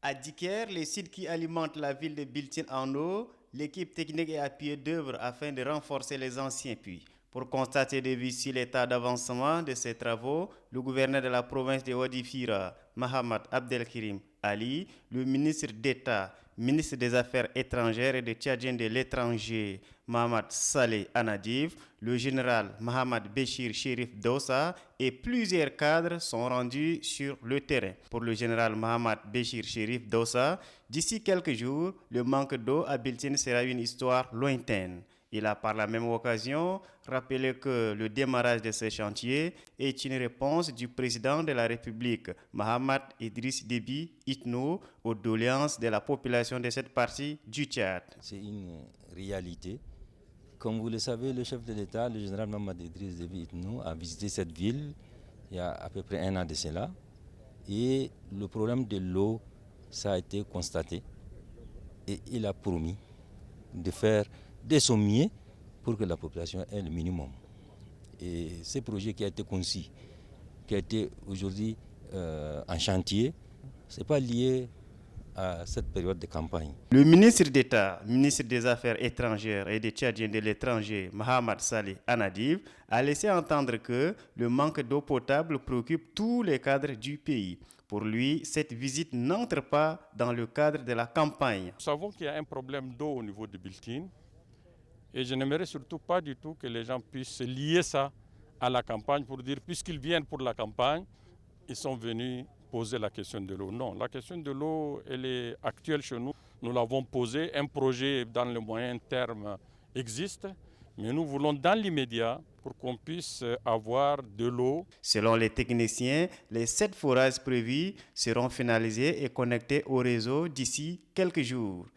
À Diker, les sites qui alimentent la ville de Biltine en eau, l'équipe technique est à pied d'œuvre afin de renforcer les anciens puits. Pour constater de visu l'état d'avancement de ces travaux, le gouverneur de la province de Wadi Fira, Mahamad Abdelkirim Ali, le ministre d'État, ministre des Affaires étrangères et des Tchadiens de l'étranger, Mohamed Saleh Anadiv, le général Mohamed Béchir Chérif Dossa et plusieurs cadres sont rendus sur le terrain. Pour le général Mohamed Béchir Chérif Dossa, d'ici quelques jours, le manque d'eau à Biltine sera une histoire lointaine. Il a par la même occasion rappelé que le démarrage de ces chantiers est une réponse du président de la République, Mohamed Idriss Déby Itno, aux doléances de la population de cette partie du Tchad. C'est une réalité. Comme vous le savez, le chef de l'État, le général Mohamed Idriss Déby Itno, a visité cette ville il y a à peu près un an de cela. Et le problème de l'eau, ça a été constaté. Et il a promis de faire de son mieux pour que la population ait le minimum. Et ce projet qui a été conçu, qui a été aujourd'hui en chantier, ce n'est pas lié à cette période de campagne. Le ministre d'État, ministre des Affaires étrangères et des Tchadiens de l'étranger, Mohamed Saleh Anadiv, a laissé entendre que le manque d'eau potable préoccupe tous les cadres du pays. Pour lui, cette visite n'entre pas dans le cadre de la campagne. Nous savons qu'il y a un problème d'eau au niveau de Biltine et je n'aimerais surtout pas du tout que les gens puissent lier ça à la campagne pour dire puisqu'ils viennent pour la campagne, ils sont venus poser la question de l'eau. Non, la question de l'eau, elle est actuelle chez nous. Nous l'avons posée, un projet dans le moyen terme existe, mais nous voulons dans l'immédiat pour qu'on puisse avoir de l'eau. Selon les techniciens, les 7 forages prévus seront finalisés et connectés au réseau d'ici quelques jours.